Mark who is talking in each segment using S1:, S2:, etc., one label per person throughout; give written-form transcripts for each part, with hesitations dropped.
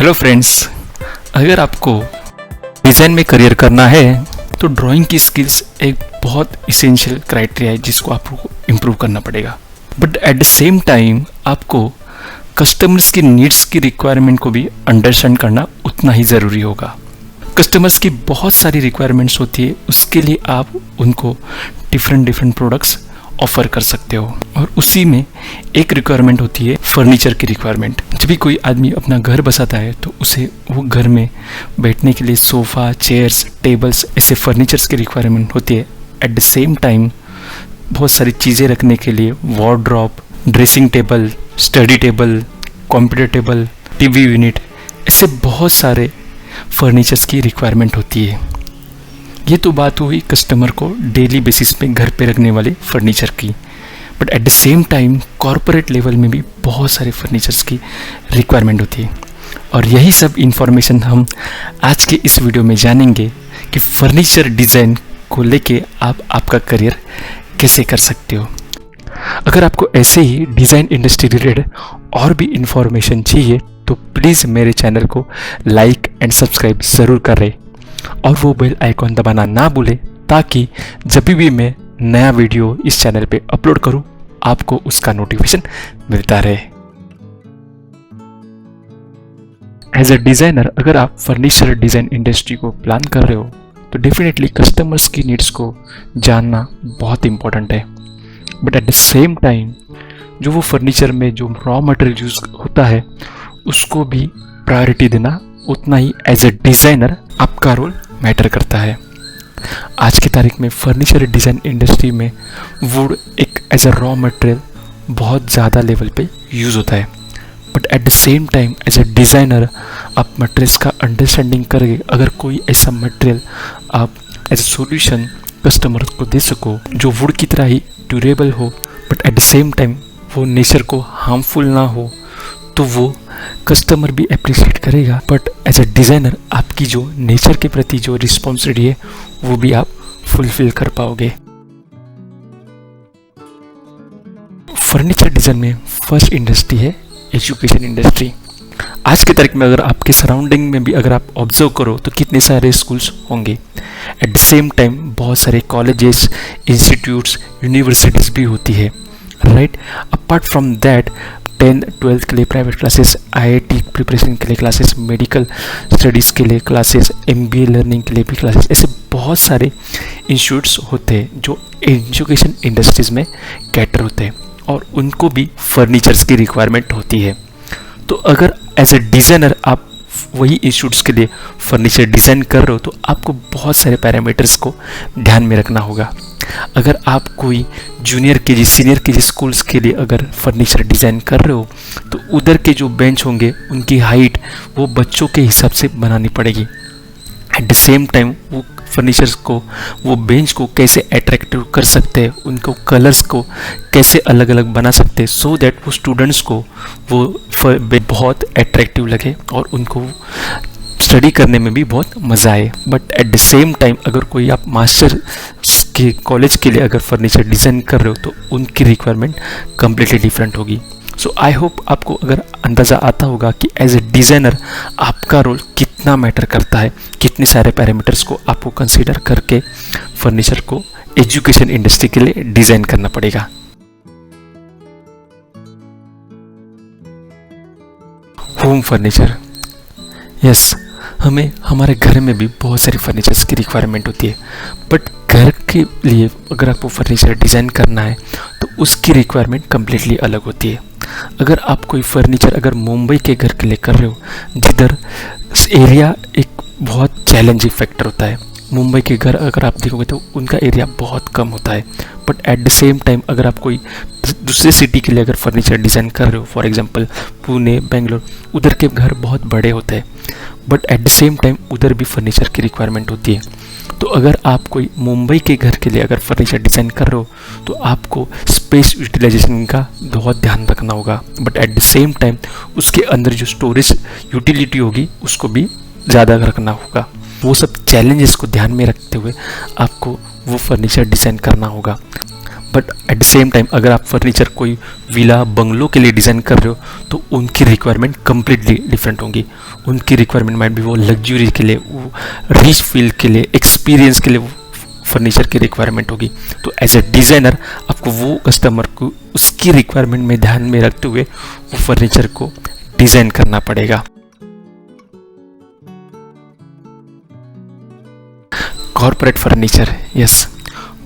S1: Hello friends, अगर आपको design में करियर करना है तो ड्राइंग की स्किल्स एक बहुत इसेंशियल क्राइटेरिया है जिसको आपको इम्प्रूव करना पड़ेगा। But at the same time आपको कस्टमर्स की नीड्स की रिक्वायरमेंट को भी अंडरस्टैंड करना उतना ही ज़रूरी होगा। कस्टमर्स की बहुत सारी रिक्वायरमेंट्स होती है, उसके लिए आप उनको डिफरेंट प्रोडक्ट्स ऑफर कर सकते हो। और उसी में एक रिक्वायरमेंट होती है फर्नीचर की रिक्वायरमेंट। जब भी कोई आदमी अपना घर बसाता है तो उसे वो घर में बैठने के लिए सोफ़ा, चेयर्स, टेबल्स, ऐसे फर्नीचर्स की रिक्वायरमेंट होती है। एट द सेम टाइम बहुत सारी चीज़ें रखने के लिए wardrobe, dressing table, study table, computer table, TV unit, ऐसे बहुत सारे फर्नीचर्स की रिक्वायरमेंट होती है। ये तो बात हुई कस्टमर को डेली बेसिस पे घर पे रखने वाले फर्नीचर की। But at the same time corporate level में भी बहुत सारे फर्नीचर्स की रिक्वायरमेंट होती है। और यही सब इंफॉर्मेशन हम आज के इस वीडियो में जानेंगे कि फर्नीचर डिज़ाइन को लेके आप आपका करियर कैसे कर सकते हो। अगर आपको ऐसे ही डिज़ाइन इंडस्ट्री रिलेटेड और भी इंफॉर्मेशन चाहिए तो प्लीज़ मेरे चैनल को लाइक एंड सब्सक्राइब ज़रूर करें और वो बेल आइकॉन दबाना ना भूलें ताकि जब भी मैं नया वीडियो इस चैनल पे अपलोड करूं आपको उसका नोटिफिकेशन मिलता रहे। एज अ डिज़ाइनर अगर आप फर्नीचर डिज़ाइन इंडस्ट्री को प्लान कर रहे हो तो डेफिनेटली कस्टमर्स की नीड्स को जानना बहुत इंपॉर्टेंट है। But at the same time जो वो फर्नीचर में जो रॉ मटेरियल यूज होता है उसको भी प्रायोरिटी देना उतना ही एज अ डिज़ाइनर आपका रोल मैटर करता है। आज की तारीख में फर्नीचर डिज़ाइन इंडस्ट्री में वुड एक एज अ रॉ मटेरियल बहुत ज़्यादा लेवल पे यूज़ होता है। But at the same time as a designer आप मटेरियल्स का अंडरस्टैंडिंग करके अगर कोई ऐसा मटेरियल आप एज अ सॉल्यूशन कस्टमर को दे सको जो वुड की तरह ही ड्यूरेबल हो but at the same time वो नेचर को हार्मफुल ना हो तो वो कस्टमर भी अप्रिशिएट करेगा। बट एज अ डिज़ाइनर आपकी जो नेचर के प्रति जो रिस्पॉन्सिबिलिटी है वो भी आप फुलफिल कर पाओगे। फर्नीचर डिज़ाइन में फर्स्ट इंडस्ट्री है एजुकेशन इंडस्ट्री। आज की तारीख में अगर आपके सराउंडिंग में भी अगर आप ऑब्जर्व करो तो कितने सारे स्कूल्स होंगे। एट द सेम टाइम बहुत सारे कॉलेजेस, इंस्टीट्यूट्स, यूनिवर्सिटीज़ भी होती है, right. Apart from that 10th 12th के लिए प्राइवेट क्लासेस, IIT प्रिपरेशन के लिए क्लासेस, मेडिकल स्टडीज़ के लिए क्लासेस, MBA लर्निंग के लिए भी क्लासेस, ऐसे बहुत सारे इंस्टीट्यूट्स होते हैं जो एजुकेशन इंडस्ट्रीज़ में कैटर होते हैं और उनको भी फर्नीचर्स की रिक्वायरमेंट होती है। तो अगर एज अ डिज़ाइनर आप वही इंस्टीट्यूट्स के लिए फर्नीचर डिज़ाइन कर रहे हो तो आपको बहुत सारे पैरामीटर्स को ध्यान में रखना होगा। अगर आप कोई junior KG, senior KG schools के लिए अगर फर्नीचर डिज़ाइन कर रहे हो तो उधर के जो बेंच होंगे उनकी हाइट वो बच्चों के हिसाब से बनानी पड़ेगी। एट द सेम टाइम वो फर्नीचर्स को, वो बेंच को कैसे अट्रैक्टिव कर सकते हैं, उनको कलर्स को कैसे अलग अलग बना सकते हैं सो दैट वो स्टूडेंट्स को वो बहुत अट्रैक्टिव लगे और उनको स्टडी करने में भी बहुत मज़ा आए। But at the same time अगर कोई आप मास्टर के कॉलेज के लिए अगर फर्नीचर डिज़ाइन कर रहे हो तो उनकी रिक्वायरमेंट कम्प्लीटली डिफरेंट होगी। सो आई होप आपको अगर अंदाज़ा आता होगा कि एज ए डिज़ाइनर आपका रोल कितना मैटर करता है, कितने सारे पैरामीटर्स को आपको कंसीडर करके फर्नीचर को एजुकेशन इंडस्ट्री के लिए डिज़ाइन करना पड़ेगा। होम फर्नीचर, यस, हमें हमारे घर में भी बहुत सारी फर्नीचर्स की रिक्वायरमेंट होती है। बट घर के लिए अगर आपको फर्नीचर डिज़ाइन करना है तो उसकी रिक्वायरमेंट कम्प्लीटली अलग होती है। अगर आप कोई फर्नीचर अगर मुंबई के घर के लिए कर रहे हो जिधर एरिया एक बहुत चैलेंजिंग फैक्टर होता है, मुंबई के घर अगर आप देखोगे तो उनका एरिया बहुत कम होता है। But at the same time अगर आप कोई दूसरे सिटी के लिए अगर फर्नीचर डिज़ाइन कर रहे हो, फॉर एग्जांपल पुणे, बेंगलोर, उधर के घर बहुत बड़े होते हैं but at the same time उधर भी फर्नीचर की रिक्वायरमेंट होती है। तो अगर आप कोई मुंबई के घर के लिए अगर फर्नीचर डिज़ाइन कर रहे हो तो आपको स्पेस यूटिलाइजेशन का बहुत ध्यान रखना होगा। But at the same time उसके अंदर जो स्टोरेज यूटिलिटी होगी उसको भी ज़्यादा रखना होगा। वो सब चैलेंजेस को ध्यान में रखते हुए आपको वो फर्नीचर डिज़ाइन करना होगा। But at the same time अगर आप फर्नीचर कोई विला बंगलो के लिए डिज़ाइन कर रहे हो तो उनकी रिक्वायरमेंट कम्प्लीटली डिफरेंट होंगी। उनकी रिक्वायरमेंट माइट भी वो लग्जरी के लिए, वो रिच फील के लिए, एक्सपीरियंस के लिए वो फर्नीचर की रिक्वायरमेंट होगी। तो एज ए डिज़ाइनर आपको वो कस्टमर को उसकी रिक्वायरमेंट में ध्यान में रखते हुए वो फर्नीचर को डिज़ाइन करना पड़ेगा। कॉर्पोरेट फर्नीचर, यस,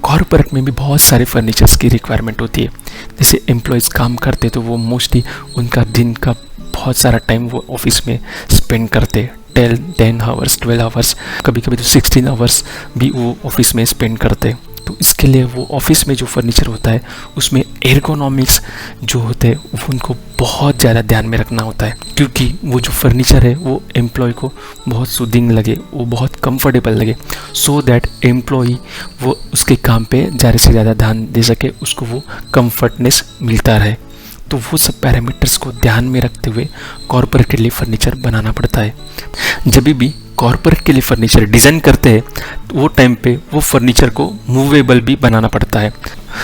S1: कॉर्पोरेट में भी बहुत सारे फर्नीचर्स की रिक्वायरमेंट होती है। जैसे एम्प्लॉयज़ काम करते तो वो मोस्टली उनका दिन का बहुत सारा टाइम वो ऑफिस में स्पेंड करते, 10 आवर्स 12 आवर्स, कभी कभी तो 16 आवर्स भी वो ऑफिस में स्पेंड करते। तो इसके लिए वो ऑफिस में जो फर्नीचर होता है उसमें एर्गोनॉमिक्स जो होते हैं वो उनको बहुत ज़्यादा ध्यान में रखना होता है, क्योंकि वो जो फर्नीचर है वो एम्प्लॉय को बहुत सूदिंग लगे, वो बहुत कंफर्टेबल लगे, सो दैट एम्प्लॉय वो उसके काम पे ज़्यादा से ज़्यादा ध्यान दे सके, उसको वो कंफर्टनेस मिलता रहे। तो वो सब पैरामीटर्स को ध्यान में रखते हुए कॉर्पोरेट के लिए फर्नीचर बनाना पड़ता है। जब भी कॉर्पोरेट के लिए फर्नीचर डिज़ाइन करते हैं तो वो टाइम पे वो फर्नीचर को मूवेबल भी बनाना पड़ता है,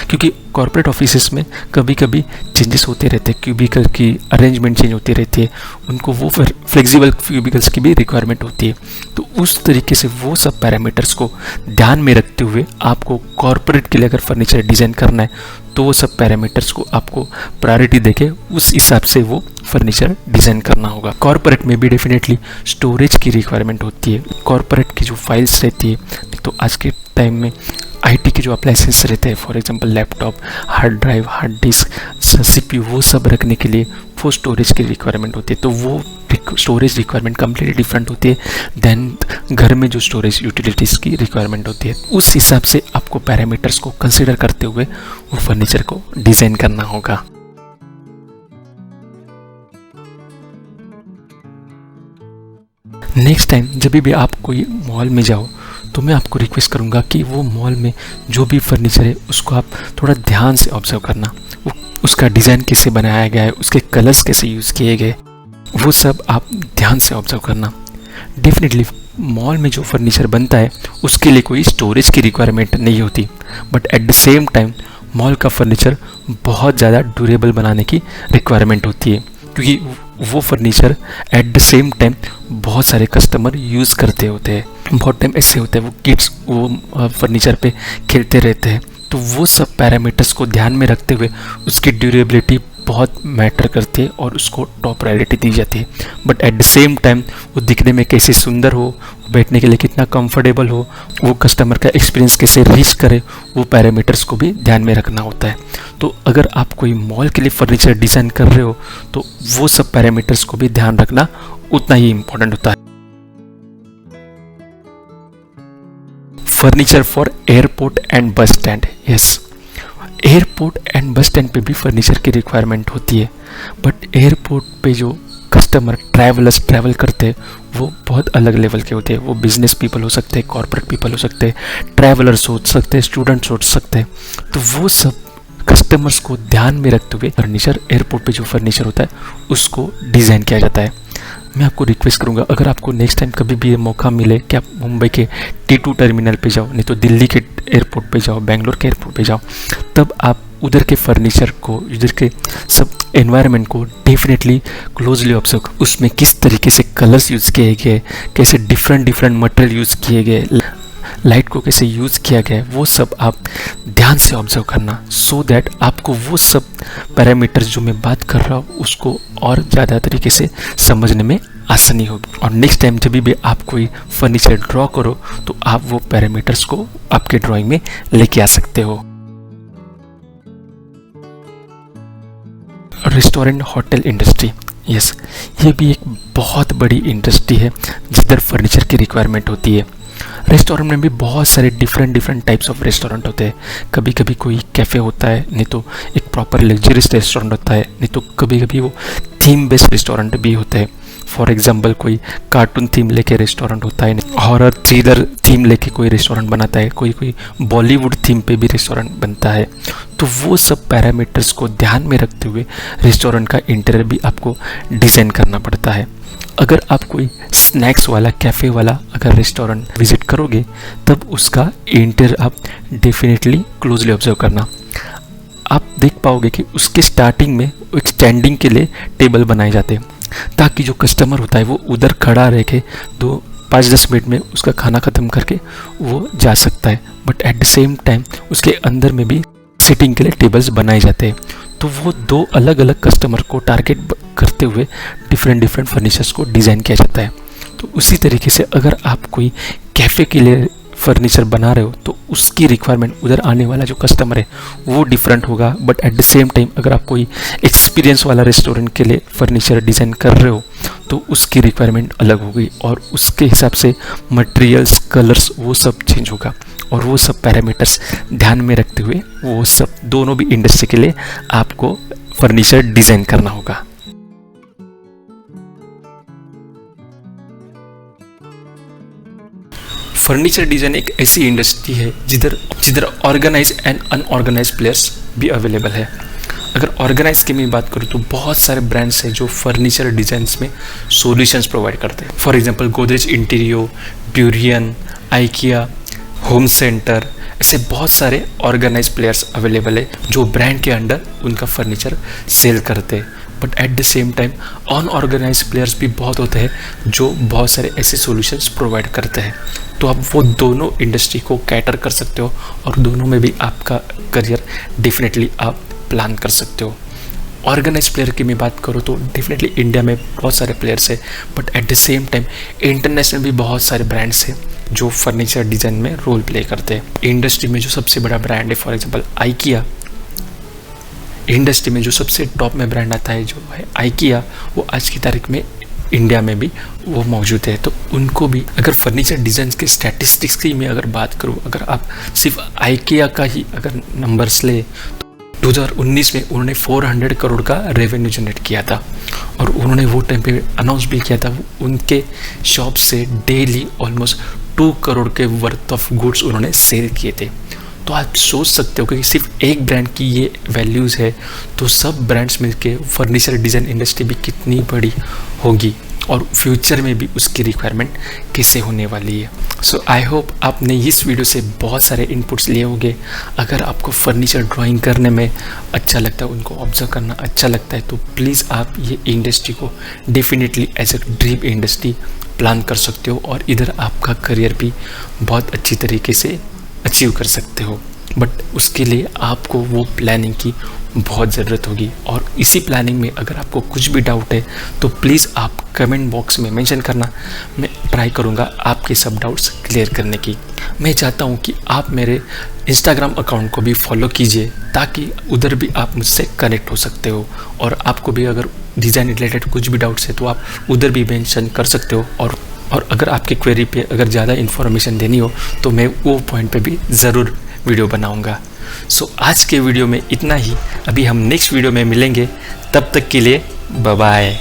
S1: क्योंकि कॉर्पोरेट ऑफिसेस में कभी कभी चेंजेस होते रहते हैं, क्यूबिकल की अरेंजमेंट चेंज होती रहती है, उनको वो फ्लेक्सिबल क्यूबिकल्स की भी रिक्वायरमेंट होती है। तो उस तरीके से वो सब पैरामीटर्स को ध्यान में रखते हुए आपको कॉर्पोरेट के लिए अगर फर्नीचर डिज़ाइन करना है तो वो सब पैरामीटर्स को आपको प्रायोरिटी देके उस हिसाब से वो फर्नीचर डिज़ाइन करना होगा। कॉर्पोरेट में भी डेफिनेटली स्टोरेज की रिक्वायरमेंट होती है। कॉर्पोरेट की जो फाइल्स रहती है, तो आज के टाइम में आईटी के जो अप्लायंसेस रहते हैं, for example laptop, hard drive, hard disk, CPU, वो सब रखने के लिए वो स्टोरेज की रिक्वायरमेंट होती है। तो वो स्टोरेज रिक्वायरमेंट कम्प्लीटली डिफरेंट होती है देन घर में जो स्टोरेज यूटिलिटीज़ की रिक्वायरमेंट होती है। उस हिसाब से आपको पैरामीटर्स को कंसिडर करते हुए वो फर्नीचर को डिज़ाइन करना होगा। नेक्स्ट टाइम जब भी आप कोई मॉल में जाओ तो मैं आपको रिक्वेस्ट करूंगा कि वो मॉल में जो भी फर्नीचर है उसको आप थोड़ा ध्यान से ऑब्जर्व करना, वो उसका डिज़ाइन कैसे बनाया गया है, उसके कलर्स कैसे यूज़ किए गए, वो सब आप ध्यान से ऑब्जर्व करना। डेफिनेटली मॉल में जो फर्नीचर बनता है उसके लिए कोई स्टोरेज की रिक्वायरमेंट नहीं होती, but at the same time mall का फर्नीचर बहुत ज़्यादा ड्यूरेबल बनाने की रिक्वायरमेंट होती है, क्योंकि वो furniture eight the same time बहुत सारे कस्टमर यूज़ करते होते हैं। बहुत टाइम ऐसे होता है वो किड्स वो फर्नीचर पे खेलते रहते हैं। तो वो सब पैरामीटर्स को ध्यान में रखते हुए उसकी ड्यूरेबिलिटी बहुत मैटर करती है और उसको टॉप प्रायोरिटी दी जाती है। But at the same time वो दिखने में कैसे सुंदर हो, बैठने के लिए कितना कंफर्टेबल हो, वो कस्टमर का एक्सपीरियंस कैसे रीच करे, वो पैरामीटर्स को भी ध्यान में रखना होता है। तो अगर आप कोई मॉल के लिए फर्नीचर डिज़ाइन कर रहे हो तो वो सब पैरामीटर्स को भी ध्यान रखना उतना ही इम्पोर्टेंट होता है। Furniture for airport and bus stand, yes, airport and bus stand पे भी फर्नीचर की रिक्वायरमेंट होती है। बट एयरपोर्ट पे जो कस्टमर ट्रैवलर्स ट्रैवल करते हैं वो बहुत अलग लेवल के होते हैं। वो बिजनेस पीपल हो सकते हैं, कॉर्पोरेट पीपल हो सकते हैं, ट्रैवलर्स हो सकते हैं, स्टूडेंट्स हो सकते हैं। तो वो सब कस्टमर्स को ध्यान में रखते हुए फर्नीचर, एयरपोर्ट पे जो फर्नीचर होता है उसको डिज़ाइन किया जाता है। मैं आपको रिक्वेस्ट करूंगा, अगर आपको नेक्स्ट टाइम कभी भी ये मौका मिले कि आप मुंबई के T2 टर्मिनल पे जाओ, नहीं तो दिल्ली के एयरपोर्ट पे जाओ, बेंगलोर के एयरपोर्ट पे जाओ, तब आप उधर के फर्नीचर को, उधर के सब एनवायरनमेंट को डेफिनेटली क्लोजली ऑब्जर्व करो। उसमें किस तरीके से कलर्स यूज़ किए गए, कैसे डिफरेंट मटेरियल यूज़ किए गए, लाइट को कैसे यूज़ किया गया है, वो सब आप ध्यान से ऑब्जर्व करना, सो दैट आपको वो सब पैरामीटर्स जो मैं बात कर रहा हूँ उसको और ज़्यादा तरीके से समझने में आसानी होगी। और नेक्स्ट टाइम जब भी आप कोई फर्नीचर ड्रॉ करो तो आप वो पैरामीटर्स को आपके ड्राइंग में लेके आ सकते हो। रेस्टोरेंट होटल इंडस्ट्री, यस, ये भी एक बहुत बड़ी इंडस्ट्री है जिधर फर्नीचर की रिक्वायरमेंट होती है। रेस्टोरेंट में भी बहुत सारे डिफरेंट टाइप्स ऑफ रेस्टोरेंट होते हैं। कभी कभी कोई कैफ़े होता है, नहीं तो एक प्रॉपर लग्जरियस रेस्टोरेंट होता है, नहीं तो कभी कभी वो थीम बेस्ड रेस्टोरेंट भी होते हैं। फॉर एग्जांपल कोई कार्टून थीम लेके रेस्टोरेंट होता है, हॉरर थ्रिलर थीम लेके कोई रेस्टोरेंट बनाता है, कोई बॉलीवुड थीम पे भी रेस्टोरेंट बनता है। तो वो सब पैरामीटर्स को ध्यान में रखते हुए रेस्टोरेंट का इंटीरियर भी आपको डिज़ाइन करना पड़ता है। अगर आप कोई स्नैक्स वाला, कैफ़े वाला अगर रेस्टोरेंट विजिट करोगे तब उसका इंटीरियर आप डेफिनेटली क्लोजली ऑब्जर्व करना। आप देख पाओगे कि उसके स्टार्टिंग में एक स्टैंडिंग के लिए टेबल बनाए जाते हैं, ताकि जो कस्टमर होता है वो उधर खड़ा रह के 5-10 मिनट में उसका खाना ख़त्म करके वो जा सकता है। But at the same time उसके अंदर में भी सिटिंग के लिए टेबल्स बनाए जाते हैं। तो वो 2 अलग अलग कस्टमर को टारगेट करते हुए डिफरेंट फर्नीचर्स को डिज़ाइन किया जाता है। तो उसी तरीके से अगर आप कोई कैफ़े के लिए फर्नीचर बना रहे हो तो उसकी रिक्वायरमेंट, उधर आने वाला जो कस्टमर है वो डिफरेंट होगा। But at the same time अगर आप कोई एक्सपीरियंस वाला रेस्टोरेंट के लिए फर्नीचर डिज़ाइन कर रहे हो तो उसकी रिक्वायरमेंट अलग होगी, और उसके हिसाब से मटेरियल्स, कलर्स वो सब चेंज होगा। और वो सब पैरामीटर्स ध्यान में रखते हुए वो सब दोनों भी इंडस्ट्री के लिए आपको फर्नीचर डिज़ाइन करना होगा। फर्नीचर डिज़ाइन एक ऐसी इंडस्ट्री है जिधर ऑर्गेनाइज एंड अनऑर्गेनाइज प्लेयर्स भी अवेलेबल है। अगर ऑर्गेनाइज की मैं बात करूँ तो बहुत सारे ब्रांड्स हैं जो फर्नीचर डिज़ाइंस में सॉल्यूशंस प्रोवाइड करते हैं। For example Godrej Interio, Durian, IKEA, Home Centre, ऐसे बहुत सारे ऑर्गेनाइज प्लेयर्स अवेलेबल है जो ब्रांड के अंडर उनका फर्नीचर सेल करते हैं। But at the same time unorganised players भी बहुत होते हैं जो बहुत सारे ऐसे सॉल्यूशंस प्रोवाइड करते हैं। तो आप वो दोनों इंडस्ट्री को कैटर कर सकते हो और दोनों में भी आपका करियर डेफिनेटली आप प्लान कर सकते हो। ऑर्गेनाइज प्लेयर की मैं बात करूँ तो डेफिनेटली इंडिया में बहुत सारे प्लेयर्स हैं, but at the same time international भी बहुत सारे ब्रांड्स हैं जो फर्नीचर डिज़ाइन में रोल प्ले करते हैं। इंडस्ट्री में जो सबसे बड़ा ब्रांड है फॉर एग्जांपल आइकिया, इंडस्ट्री में जो सबसे टॉप में ब्रांड आता है जो है आइकिया, वो आज की तारीख में इंडिया में भी वो मौजूद है। तो उनको भी अगर फर्नीचर डिज़ाइन के स्टैटिस्टिक्स की मैं अगर बात करूँ, अगर आप सिर्फ आइकिया का ही अगर नंबर्स ले तो 2019 में उन्होंने 400 करोड़ का रेवेन्यू जनरेट किया था, और उन्होंने वो टाइम पे अनाउंस भी किया था उनके शॉप से डेली ऑलमोस्ट 2 करोड़ के वर्थ ऑफ गुड्स उन्होंने सेल किए थे। तो आप सोच सकते हो कि सिर्फ एक ब्रांड की ये वैल्यूज़ है तो सब ब्रांड्स मिलके फर्नीचर डिज़ाइन इंडस्ट्री भी कितनी बड़ी होगी, और फ्यूचर में भी उसकी रिक्वायरमेंट कैसे होने वाली है। सो आई होप आपने इस वीडियो से बहुत सारे इनपुट्स लिए होंगे। अगर आपको फर्नीचर ड्राइंग करने में अच्छा लगता है, उनको ऑब्जर्व करना अच्छा लगता है, तो प्लीज़ आप ये इंडस्ट्री को definitely as a dream industry plan कर सकते हो, और इधर आपका करियर भी बहुत अच्छी तरीके से अचीव कर सकते हो। बट उसके लिए आपको वो प्लानिंग की बहुत ज़रूरत होगी, और इसी प्लानिंग में अगर आपको कुछ भी डाउट है तो प्लीज़ आप कमेंट बॉक्स में मेंशन करना। मैं ट्राई करूँगा आपके सब डाउट्स क्लियर करने की। मैं चाहता हूँ कि आप मेरे इंस्टाग्राम अकाउंट को भी फॉलो कीजिए, ताकि उधर भी आप मुझसे कनेक्ट हो सकते हो, और आपको भी अगर डिज़ाइन रिलेटेड कुछ भी डाउट्स है तो आप उधर भी मेंशन कर सकते हो। और अगर आपके क्वेरी पे अगर ज़्यादा इन्फॉर्मेशन देनी हो तो मैं वो पॉइंट पे भी ज़रूर वीडियो बनाऊंगा। सो आज के वीडियो में इतना ही। अभी हम नेक्स्ट वीडियो में मिलेंगे, तब तक के लिए बाय बाय।